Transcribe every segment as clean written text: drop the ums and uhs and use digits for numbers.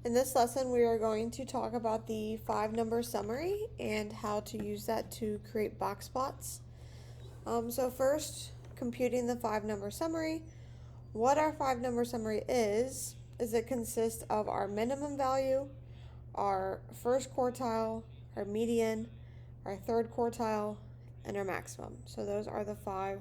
In this lesson, we are going to talk about the 5-number summary and how to use that to create box plots. So first, computing the 5-number summary. What our 5-number summary is it consists of our minimum value, our first quartile, our median, our third quartile, and our maximum. So those are the five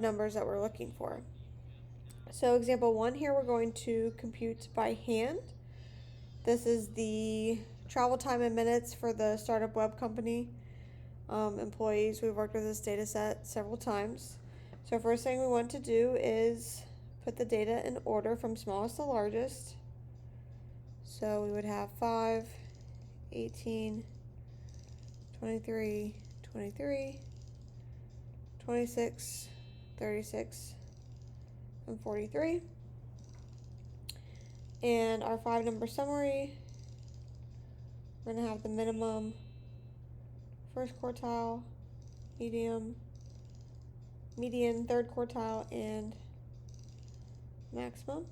numbers that we're looking for. So example 1 here, we're going to compute by hand. This is the travel time in minutes for the startup web company employees. We've worked with this data set several times. So first thing we want to do is put the data in order from smallest to largest. So we would have 5, 18, 23, 23, 26, 36, and 43. And our 5-number summary, we're going to have the minimum, first quartile, median, third quartile, and maximum.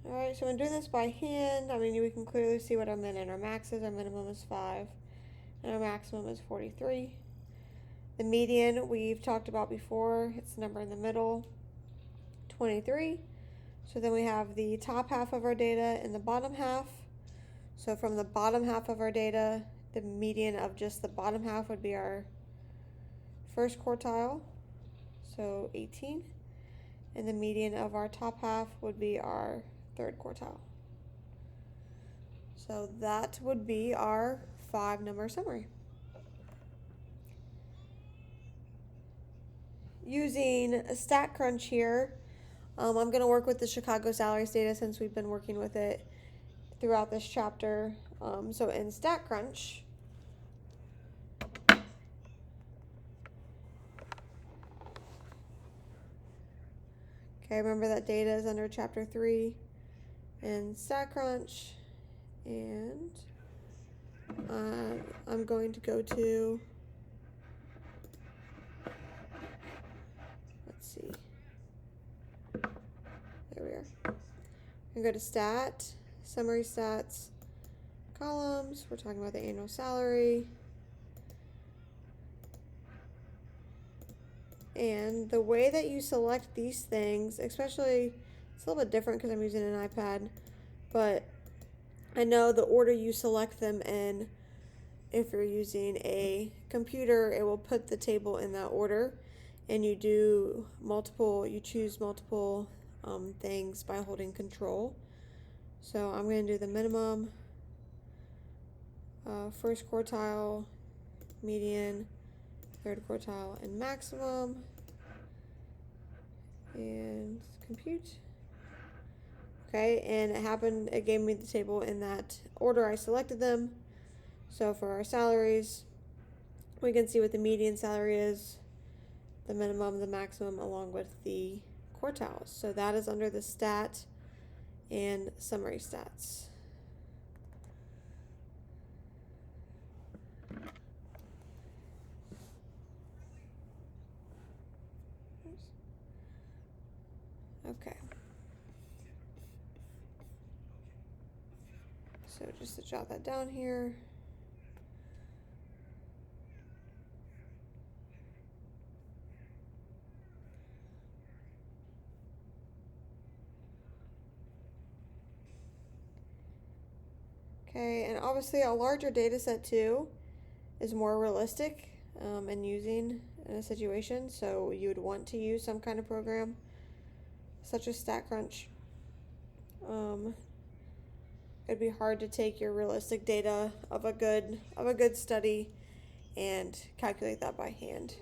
Alright, so when doing this by hand, we can clearly see what our min and our max is. Our minimum is 5, and our maximum is 43. The median we've talked about before, it's the number in the middle, 23. So then we have the top half of our data and the bottom half. So from the bottom half of our data, the median of just the bottom half would be our first quartile, so 18. And the median of our top half would be our third quartile. So that would be our 5-number summary. Using StatCrunch here, I'm going to work with the Chicago salaries data since we've been working with it throughout this chapter. So in StatCrunch, okay, remember that data is under chapter 3 in StatCrunch, and I'm going to go to, let's see, there we are. I'm going to go to Stat, Summary Stats, Columns. We're talking about the annual salary. And the way that you select these things, especially, it's a little bit different because I'm using an iPad, but I know the order you select them in, if you're using a computer, it will put the table in that order, and you choose multiple things by holding control. So I'm going to do the minimum, first quartile, median, third quartile, and maximum, and compute. Okay, and it gave me the table in that order I selected them. So for our salaries, we can see what the median salary is, the minimum, the maximum, along with the quartiles. So that is under the stat and summary stats. Okay. So just to jot that down here. Okay, and obviously a larger data set too is more realistic in using in a situation, so you would want to use some kind of program such as StatCrunch. It'd be hard to take your realistic data of a good study and calculate that by hand.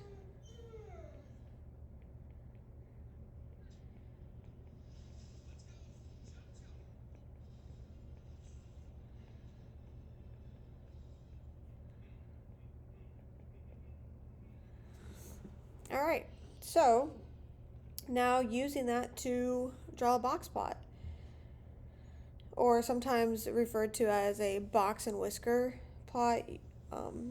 All right, so now using that to draw a box plot, or sometimes referred to as a box and whisker plot.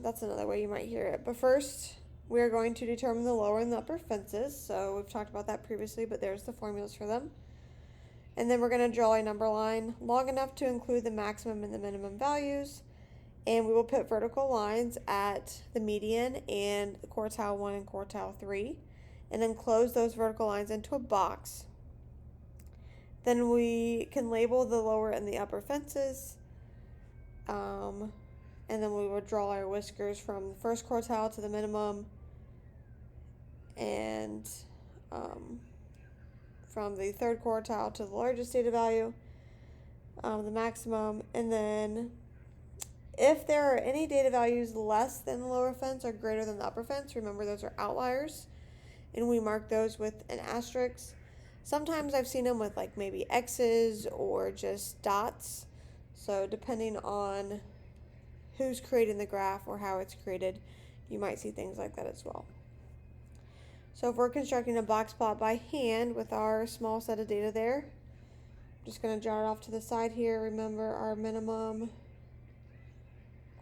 That's another way you might hear it. But first, we are going to determine the lower and the upper fences. So we've talked about that previously, but there's the formulas for them. And then we're going to draw a number line long enough to include the maximum and the minimum values. And we will put vertical lines at the median and quartile 1 and quartile 3. And then close those vertical lines into a box. Then we can label the lower and the upper fences. And then we will draw our whiskers from the first quartile to the minimum, and from the third quartile to the largest data value, the maximum. And then if there are any data values less than the lower fence or greater than the upper fence, remember those are outliers, and we mark those with an asterisk. Sometimes I've seen them with like maybe X's or just dots. So depending on who's creating the graph or how it's created, you might see things like that as well. So if we're constructing a box plot by hand with our small set of data there, I'm just going to jot it off to the side here. Remember our minimum,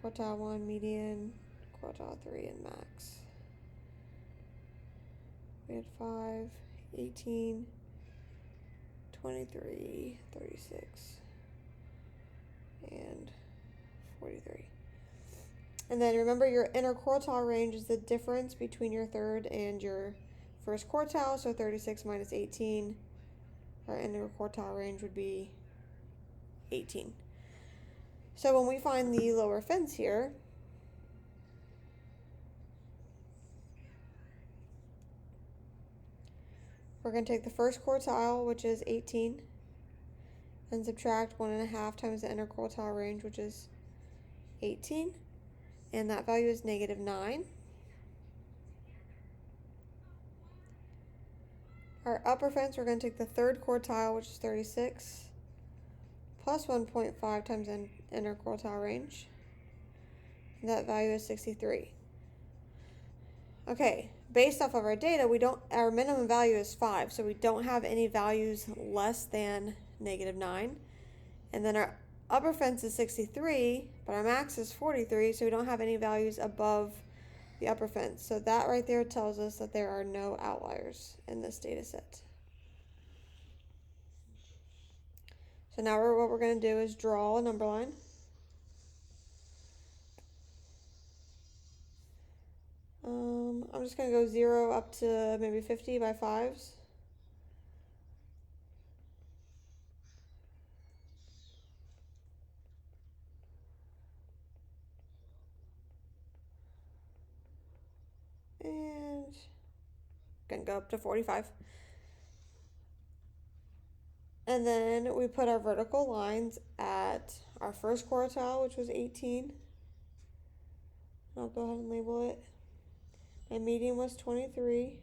quartile 1, median, quartile 3, and max. We had 5, 18, 23, 36, and 43. And then remember, your interquartile range is the difference between your third and your first quartile. So 36 minus 18, our interquartile range would be 18. So when we find the lower fence here, we're going to take the first quartile, which is 18, and subtract 1.5 times the interquartile range, which is 18. And that value is -9. Our upper fence, we're going to take the third quartile, which is 36, plus 1.5 times the interquartile range. And that value is 63. Okay, based off of our data, our minimum value is 5, so we don't have any values less than -9. And then our upper fence is 63, but our max is 43, so we don't have any values above the upper fence. So that right there tells us that there are no outliers in this data set. So now what we're going to do is draw a number line. I'm just going to go 0 up to maybe 50 by 5s. And gonna go up to 45. And then we put our vertical lines at our first quartile, which was 18. I'll go ahead and label it. My median was 23.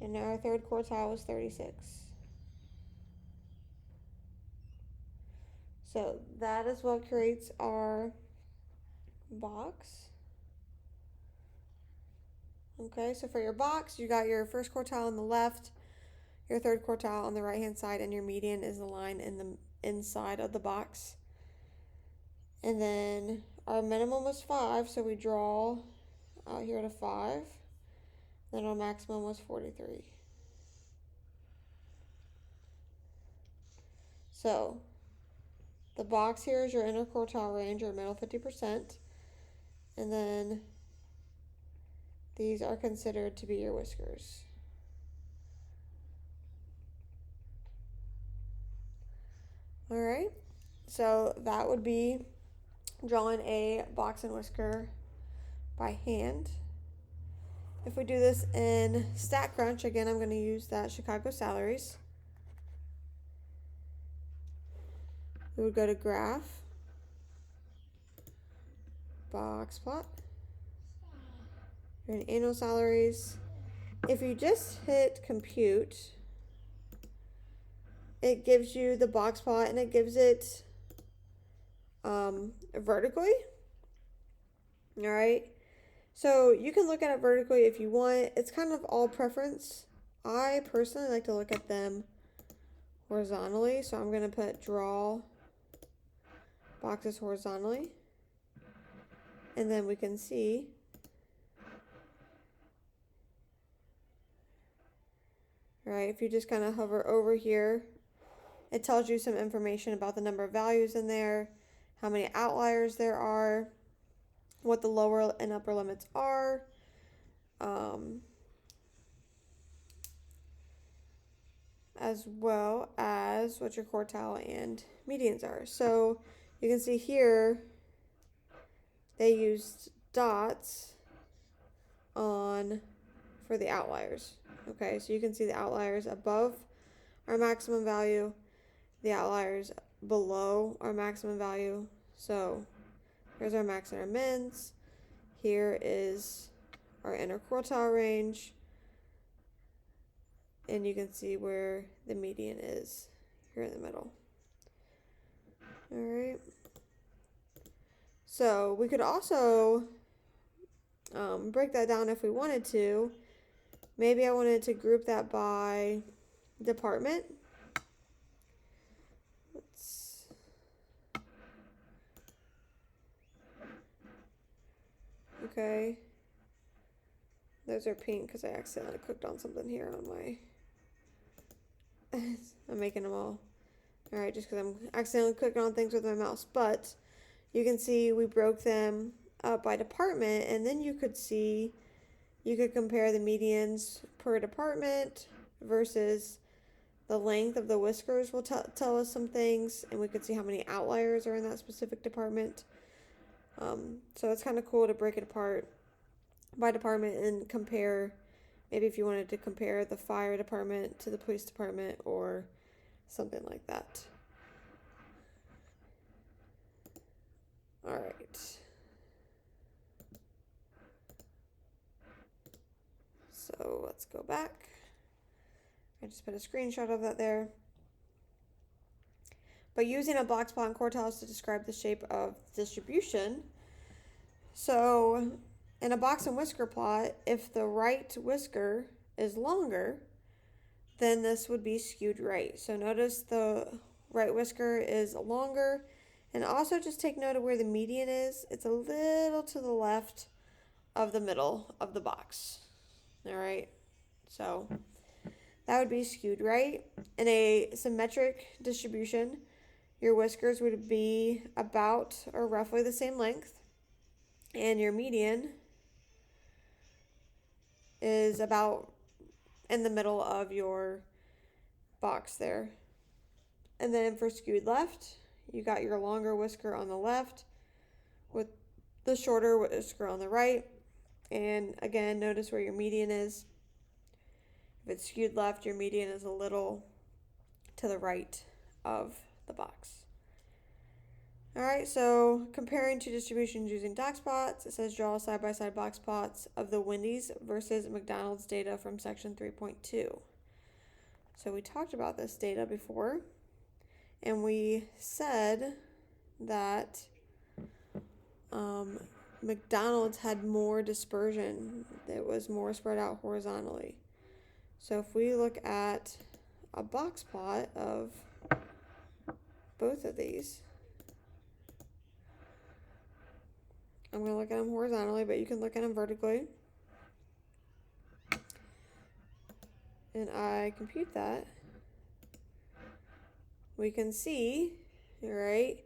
And now our third quartile was 36. So that is what creates our box. Okay, so for your box, you got your first quartile on the left, your third quartile on the right hand side, and your median is the line in the inside of the box. And then our minimum was 5, so we draw out here to 5. Then our maximum was 43. So the box here is your interquartile range, or middle 50%. And then these are considered to be your whiskers. All right, so that would be drawing a box and whisker by hand. If we do this in StatCrunch, again, I'm going to use that Chicago salaries. We would go to graph, box plot, and annual salaries. If you just hit compute, it gives you the box plot, and it gives it vertically. All right, so you can look at it vertically if you want. It's kind of all preference. I personally like to look at them horizontally, so I'm going to put draw boxes horizontally. And then we can see right, if you just kind of hover over here, it tells you some information about the number of values in there, how many outliers there are, what the lower and upper limits are, as well as what your quartile and medians are. So you can see here they used dots on for the outliers. Okay, so you can see the outliers above our maximum value, the outliers below our maximum value. So here's our max and our mins. Here is our interquartile range. And you can see where the median is here in the middle. All right. So we could also break that down if we wanted to. Maybe I wanted to group that by department. Okay. Those are pink because I accidentally clicked on something here on my... I'm making them all. Alright, just because I'm accidentally clicking on things with my mouse. But you can see we broke them up by department, and then you could see, you could compare the medians per department versus the length of the whiskers will tell us some things, and we could see how many outliers are in that specific department. So it's kind of cool to break it apart by department and compare. Maybe if you wanted to compare the fire department to the police department or something like that. All right. So let's go back. I just put a screenshot of that there. But using a box plot and quartiles to describe the shape of the distribution. So in a box and whisker plot, if the right whisker is longer, then this would be skewed right. So notice the right whisker is longer, and also just take note of where the median is. It's a little to the left of the middle of the box. All right, so that would be skewed right. In a symmetric distribution, your whiskers would be about or roughly the same length, and your median is about in the middle of your box there. And then for skewed left, you got your longer whisker on the left with the shorter whisker on the right. And again, notice where your median is. If it's skewed left, your median is a little to the right of the box. All right, so comparing two distributions using doc spots, it says draw side-by-side box plots of the Wendy's versus McDonald's data from section 3.2. So we talked about this data before, and we said that McDonald's had more dispersion. It was more spread out horizontally. So if we look at a box plot of both of these, I'm going to look at them horizontally, but you can look at them vertically. And I compute that. We can see, right,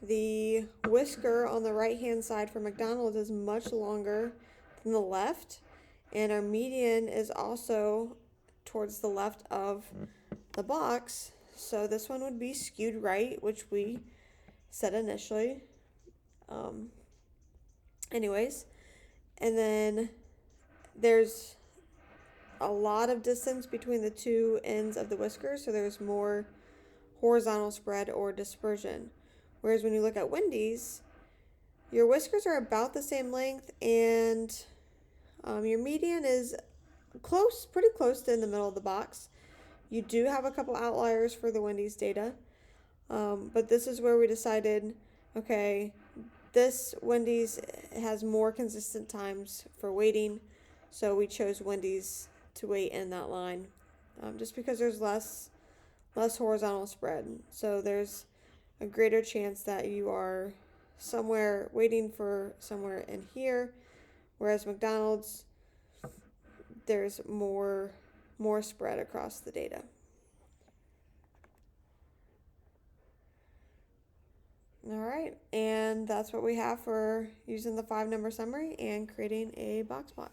the whisker on the right-hand side for McDonald's is much longer than the left. And our median is also towards the left of the box. So this one would be skewed right, which we said initially. Anyways, and then there's a lot of distance between the two ends of the whisker, so there's more horizontal spread or dispersion. Whereas when you look at Wendy's, your whiskers are about the same length, and your median is close, pretty close to in the middle of the box. You do have a couple outliers for the Wendy's data, but this is where we decided, okay, this Wendy's has more consistent times for waiting, so we chose Wendy's to wait in that line, just because there's less horizontal spread. So there's a greater chance that you are somewhere waiting for somewhere in here, whereas McDonald's, there's more spread across the data. All right, and that's what we have for using the 5 number summary and creating a box plot.